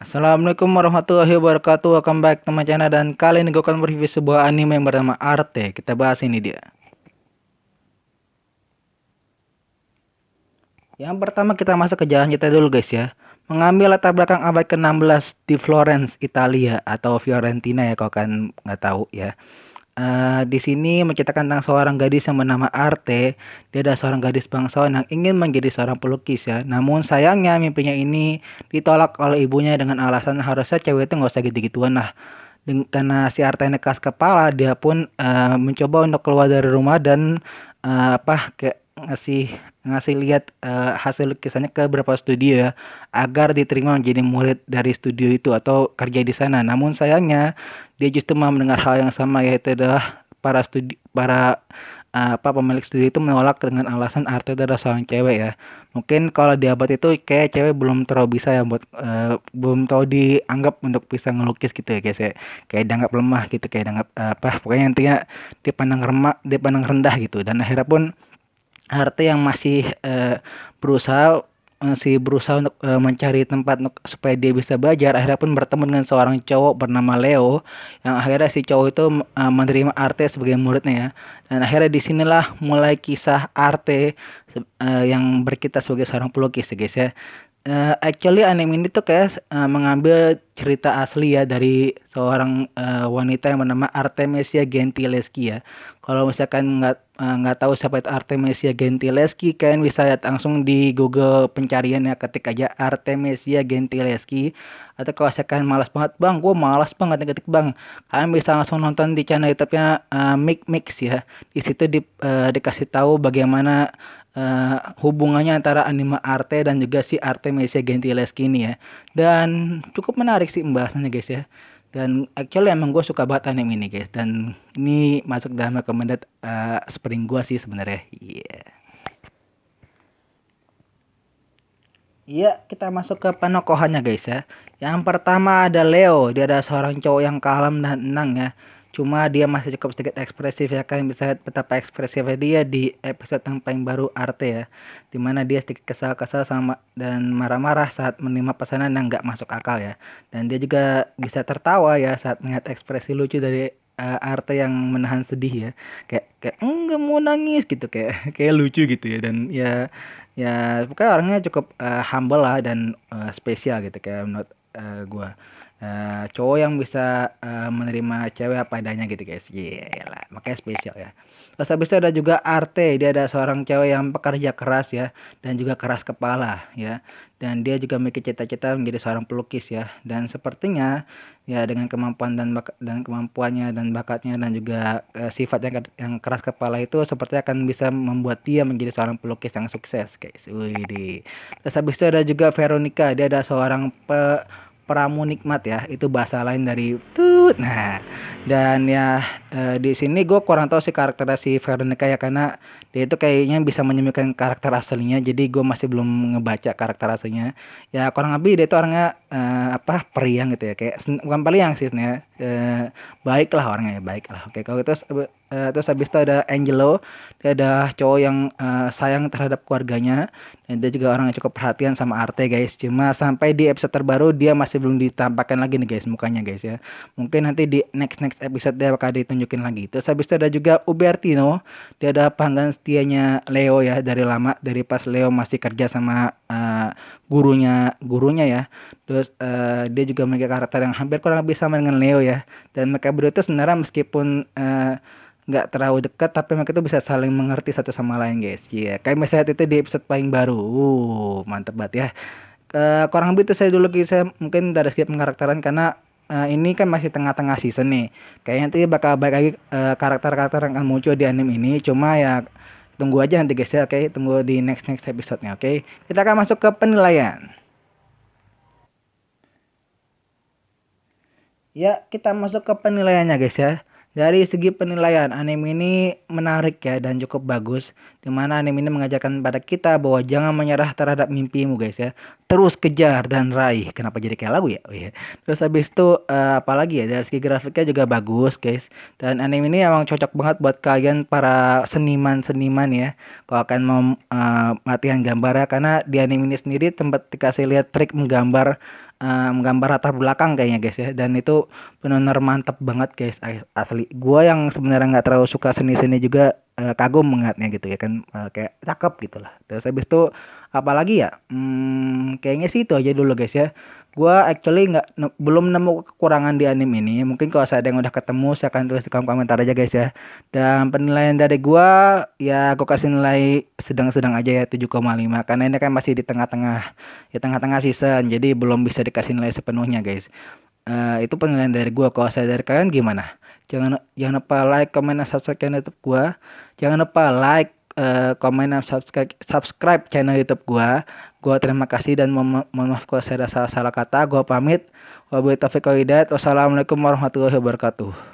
Assalamualaikum warahmatullahi wabarakatuh. Welcome back to my channel, dan kali ini gue akan mereview sebuah anime yang bernama Arte. Kita bahas ini dia. Yang pertama kita masuk ke jalan cerita dulu guys ya. Mengambil latar belakang abad ke-16 di Florence, Italia atau Fiorentina ya kalau kan nggak tahu ya. Di sini menceritakan tentang seorang gadis yang bernama Arte. Dia adalah seorang gadis bangsawan yang ingin menjadi seorang pelukis ya. Namun sayangnya mimpinya ini ditolak oleh ibunya dengan alasan harusnya cewek itu nggak usah gitu-gituan lah. Karena si Arte ini keras kepala, dia pun mencoba untuk keluar dari rumah dan kayak ngasih ngasih lihat hasil lukisannya ke beberapa studio ya, agar diterima menjadi murid dari studio itu atau kerja di sana. Namun sayangnya dia justru mau mendengar hal yang sama, yaitu adalah para pemilik studio itu menolak dengan alasan Arte adalah seorang cewek ya. Mungkin kalau di abad itu kayak cewek belum terlalu bisa ya buat belum tahu dianggap untuk bisa ngelukis gitu ya guys ya. Kayak dianggap lemah gitu, kayak dianggap pokoknya intinya dipandang rendah gitu. Dan akhirnya pun Arte yang masih berusaha untuk mencari tempat supaya dia bisa belajar, akhirnya pun bertemu dengan seorang cowok bernama Leo, yang akhirnya si cowok itu menerima Arte sebagai muridnya ya. Dan akhirnya disinilah mulai kisah Arte yang berkisah sebagai seorang pelukis ya guys ya. Actually anime ini tuh kayak mengambil cerita asli ya dari seorang wanita yang bernama Artemisia Gentileschi ya. Kalau misalkan nggak tahu siapa itu Artemisia Gentileschi, kalian bisa lihat langsung di Google pencarian ya, ketik aja Artemisia Gentileschi. Atau kalau misalkan malas banget, bang, gue malas banget ngetik bang, kalian bisa langsung nonton di channel YouTube-nya Mix ya. Di situ dikasih tahu bagaimana hubungannya antara anime Arte dan juga si Artemisia Gentileschi ini ya. Dan cukup menarik sih pembahasannya guys ya. Dan actually emang gue suka banget anime ini guys. Dan ini masuk dalam recommended spring gue sih sebenarnya. Iya. Iya, kita masuk ke penokohannya guys ya. Yang pertama ada Leo. Dia adalah seorang cowok yang kalem dan tenang ya. Cuma dia masih cukup sedikit ekspresif ya. Kalian bisa lihat betapa ekspresifnya dia di episode yang paling baru Arte ya. Dimana dia sedikit kesal-kesal sama dan marah-marah saat menerima pesanan yang nggak masuk akal ya. Dan dia juga bisa tertawa ya saat melihat ekspresi lucu dari Arte yang menahan sedih ya. Kayak enggak mau nangis gitu, kayak kayak lucu gitu ya. Dan ya pokoknya orangnya cukup humble lah dan spesial gitu kayak menurut gua. Cowok yang bisa menerima cewek apa adanya gitu guys. Iya lah, makanya spesial ya. Terus habis itu ada juga Arte. Dia ada seorang cewek yang pekerja keras ya, dan juga keras kepala ya. Dan dia juga memiliki cita-cita menjadi seorang pelukis ya. Dan sepertinya ya dengan kemampuan dan kemampuannya dan bakatnya dan juga sifat yang keras kepala itu seperti akan bisa membuat dia menjadi seorang pelukis yang sukses guys. Wih. Terus habis itu ada juga Veronica. Dia ada seorang pramu nikmat ya, itu bahasa lain dari tut. Nah, dan ya di sini gue kurang tahu sih karakter si Veronica ya, karena dia itu kayaknya bisa menyembuhkan karakter aslinya, jadi gue masih belum ngebaca karakter aslinya. Ya kurang lebih dia itu orangnya periang gitu ya, kayak bukan periang sih sebenarnya, baik lah orangnya ya, baik lah. Oke, kalau itu terus habis itu ada Angelo. Dia ada cowok yang sayang terhadap keluarganya, dan dia juga orang yang cukup perhatian sama Arte guys. Cuma sampai di episode terbaru dia masih belum ditampakkan lagi nih guys mukanya guys ya. Mungkin nanti di next episode dia bakal ditunjukin lagi. Terus habis itu ada juga Ubertino. Dia ada pelanggan setianya Leo ya, dari lama, dari pas Leo masih kerja sama gurunya ya. Terus dia juga memiliki karakter yang hampir kurang lebih sama dengan Leo ya. Dan mereka berdua itu sebenarnya meskipun nggak terlalu dekat, tapi mereka itu bisa saling mengerti satu sama lain guys. Iya, kayak misalnya itu di episode paling baru. Mantep banget ya. Kurang lebih itu saya dulu guys, saya mungkin dari skip pengkarakteran karena ini kan masih tengah-tengah season nih. Kayaknya nanti bakal baik lagi karakter-karakter yang akan muncul di anime ini. Cuma ya tunggu aja nanti guys ya. Oke, tunggu di next episode-nya. Oke, kita akan masuk ke penilaian. Ya, kita masuk ke penilaiannya guys ya. Dari segi penilaian, anime ini menarik ya dan cukup bagus. Dimana anime ini mengajarkan pada kita bahwa jangan menyerah terhadap mimpimu guys ya. Terus kejar dan raih. Kenapa jadi kayak lagu ya? Oh, iya. Terus habis itu apalagi ya, dari segi grafiknya juga bagus guys. Dan anime ini emang cocok banget buat kalian para seniman-seniman ya. Kalau akan mau latihan gambar ya. Karena di anime ini sendiri tempat dikasih lihat trik menggambar gambar latar belakang kayaknya guys ya, dan itu benar-benar mantap banget guys, asli. Gua yang sebenarnya nggak terlalu suka seni-seni juga kagum melihatnya gitu ya kan, kayak cakep gitu lah. Terus habis itu apalagi ya, kayaknya sih itu aja dulu guys ya. Gua actually belum nemu kekurangan di anime ini. Mungkin kalau saya ada yang udah ketemu, saya akan tulis di kolom komentar aja guys ya. Dan penilaian dari gua ya gua kasih nilai sedang-sedang aja ya, 7,5, karena ini kan masih di tengah-tengah season, jadi belum bisa dikasih nilai sepenuhnya guys. Itu penilaian dari gua. Kalau saya dari kalian gimana? Jangan jangan lupa like, comment, dan subscribe channel YouTube gua. Jangan lupa like, comment, dan subscribe channel YouTube gua. Gua terima kasih dan mohon maaf kalau saya ada salah-salah kata. Gua pamit. Wabillahi taufiq wal hidayah. Wassalamualaikum warahmatullahi wabarakatuh.